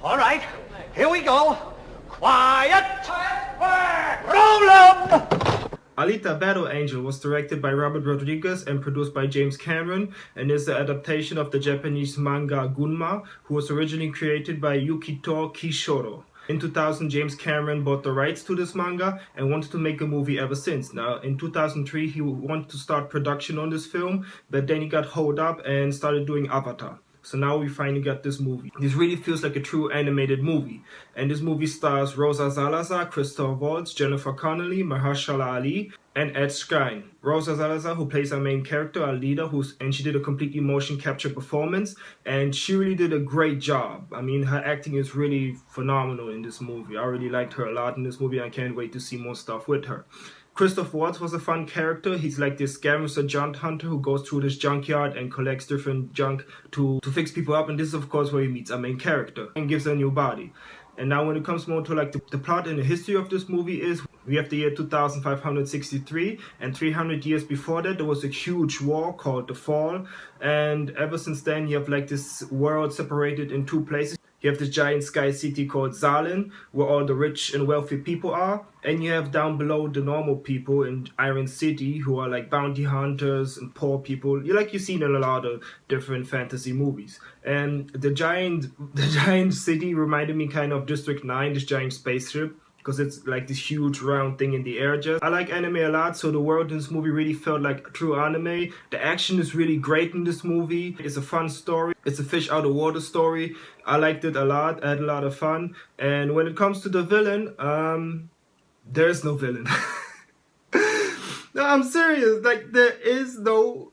All right, here we go. Quiet! Roll 'em! Alita Battle Angel was directed by Robert Rodriguez and produced by James Cameron, and is the adaptation of the Japanese manga Gunma, who was originally created by Yukito Kishoro. In 2000, James Cameron bought the rights to this manga and wanted to make a movie ever since. Now, in 2003, he wanted to start production on this film, but then he got holed up and started doing Avatar. So now we finally got this movie. This really feels like a true animated movie. And this movie stars Rosa Salazar, Christoph Waltz, Jennifer Connelly, Mahershala Ali, and Ed Skrein. Rosa Salazar, who plays our main character, Alita, and she did a completely motion capture performance, and she really did a great job. I mean, her acting is really phenomenal in this movie. I really liked her a lot in this movie. I can't wait to see more stuff with her. Christoph Waltz was a fun character. He's like this scavenger junk hunter who goes through this junkyard and collects different junk to fix people up. And this is, of course, where he meets our main character and gives her a new body. And now when it comes more to like the plot and the history of this movie is, we have the year 2563, and 300 years before that there was a huge war called the Fall. And ever since then you have like this world separated in two places. You have this giant sky city called Zalin, where all the rich and wealthy people are. And you have down below the normal people in Iron City, who are like bounty hunters and poor people. Like you've seen in a lot of different fantasy movies. And the giant city reminded me kind of District 9, this giant spaceship, because it's like this huge round thing in the air. I like anime a lot, so the world in this movie really felt like true anime. The action is really great in this movie. It's a fun story. It's a fish out of water story. I liked it a lot. I had a lot of fun. And when it comes to the villain, there is no villain. No, I'm serious. Like there is no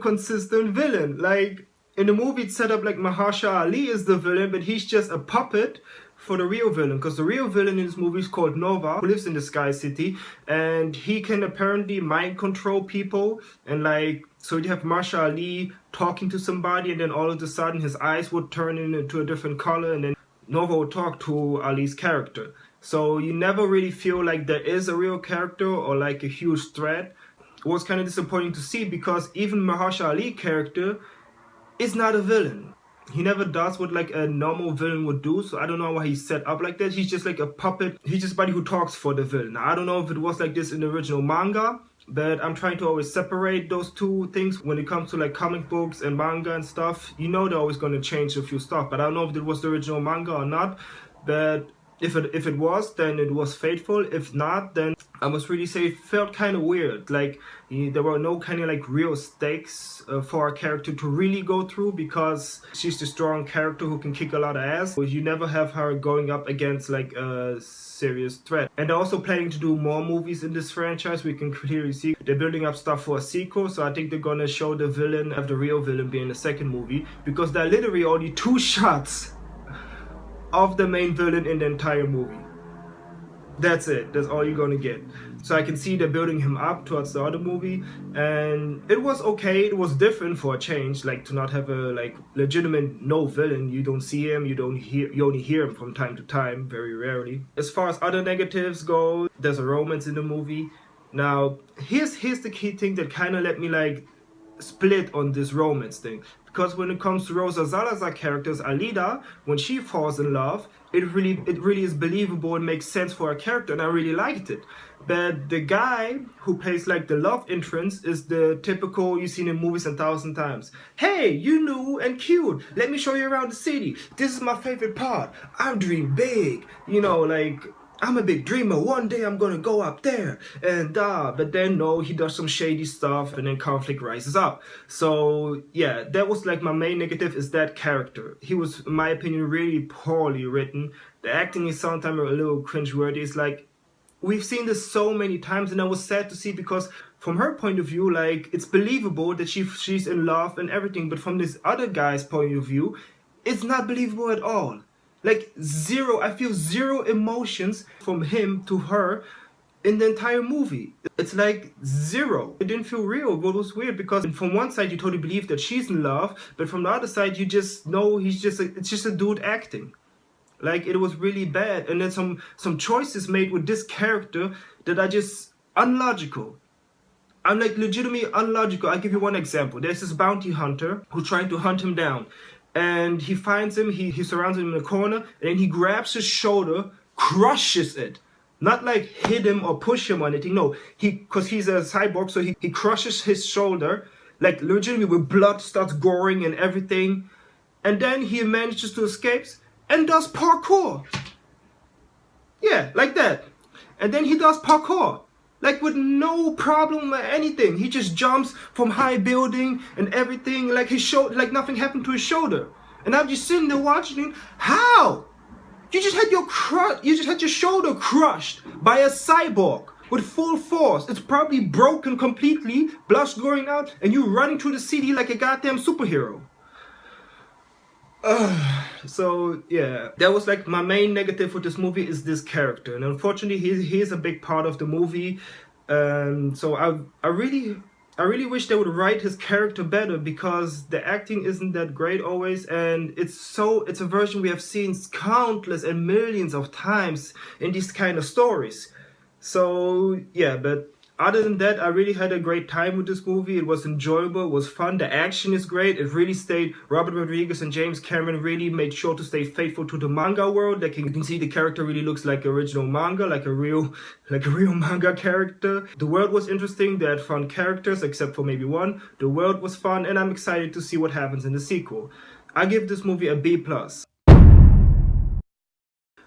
consistent villain. Like in the movie, it's set up like Mahershala Ali is the villain, but he's just a puppet for the real villain, because the real villain in this movie is called Nova, who lives in the Sky City, and he can apparently mind control people. And like, so you have Mahershala Ali talking to somebody, and then all of a sudden his eyes would turn into a different color, and then Nova would talk to Ali's character. So you never really feel like there is a real character or like a huge threat. It was kind of disappointing to see, because even Mahershala Ali character is not a villain. He never does what like a normal villain would do, so I don't know why he's set up like that. He's just like a puppet. He's just somebody who talks for the villain. Now, I don't know if it was like this in the original manga, but I'm trying to always separate those two things when it comes to like comic books and manga and stuff. You know they're always going to change a few stuff, but I don't know if it was the original manga or not. But if it was, then it was faithful. If not, then I must really say it felt kind of weird. Like there were no kind of like real stakes for our character to really go through, because she's the strong character who can kick a lot of ass. You never have her going up against like a serious threat. And they're also planning to do more movies in this franchise. We can clearly see they're building up stuff for a sequel. So I think they're gonna show the villain of the real villain being the second movie, because there are literally only 2 shots of the main villain in the entire movie. That's it. That's all you're gonna get. So I can see they're building him up towards the other movie, and it was okay. It was different for a change, like to not have a like legitimate no villain. You don't see him, you only hear him from time to time, very rarely. As far as other negatives go, there's a romance in the movie. Now here's the key thing that kind of let me like split on this romance thing, because when it comes to Rosa Salazar characters, Alita, when she falls in love, it really is believable and makes sense for her character, and I really liked it. But the guy who plays like the love interest is the typical you've seen in movies 1,000 times. Hey, you new and cute, let me show you around the city, this is my favorite part, I dream big, you know, like I'm a big dreamer, one day I'm gonna go up there, and but then no, he does some shady stuff, and then conflict rises up. So yeah, that was like my main negative, is that character. He was, in my opinion, really poorly written. The acting is sometimes a little cringeworthy. It's like, we've seen this so many times, and I was sad to see, because from her point of view, like, it's believable that she's in love and everything, but from this other guy's point of view, it's not believable at all. Like zero, I feel zero emotions from him to her in the entire movie. It's like zero. It didn't feel real. It was weird, because from one side you totally believe that she's in love, but from the other side you just know it's just a dude acting. Like, it was really bad. And then some choices made with this character that are just unlogical. I'm like legitimately unlogical. I'll give you one example. There's this bounty hunter who's trying to hunt him down. and he finds him, he surrounds him in a corner, and then he grabs his shoulder, crushes it. Not like hit him or push him or anything, no. Because he's a cyborg, so he crushes his shoulder, like literally with blood starts goring and everything. And then he manages to escape and does parkour. Yeah, like that. And then he does parkour. Like with no problem or anything. He just jumps from high building and everything. Like his shoulder, like nothing happened to his shoulder. And I'm just sitting there watching him. How? You just had your shoulder crushed by a cyborg with full force. It's probably broken completely, blood going out, and you running through the city like a goddamn superhero. So yeah, that was like my main negative with this movie is this character, and unfortunately he is a big part of the movie. So I really wish they would write his character better, because the acting isn't that great always, and it's a version we have seen countless and millions of times in these kind of stories. So yeah, but other than that, I really had a great time with this movie. It was enjoyable, it was fun, the action is great. It really stayed, Robert Rodriguez and James Cameron really made sure to stay faithful to the manga world. Like you can see the character really looks like original manga, like a real manga character. The world was interesting, they had fun characters, except for maybe one. The world was fun, and I'm excited to see what happens in the sequel. I give this movie a B+.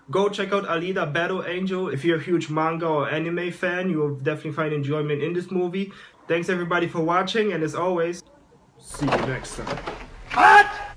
Go check out Alita Battle Angel. If you're a huge manga or anime fan, you will definitely find enjoyment in this movie. Thanks everybody for watching, and as always, see you next time. Cut!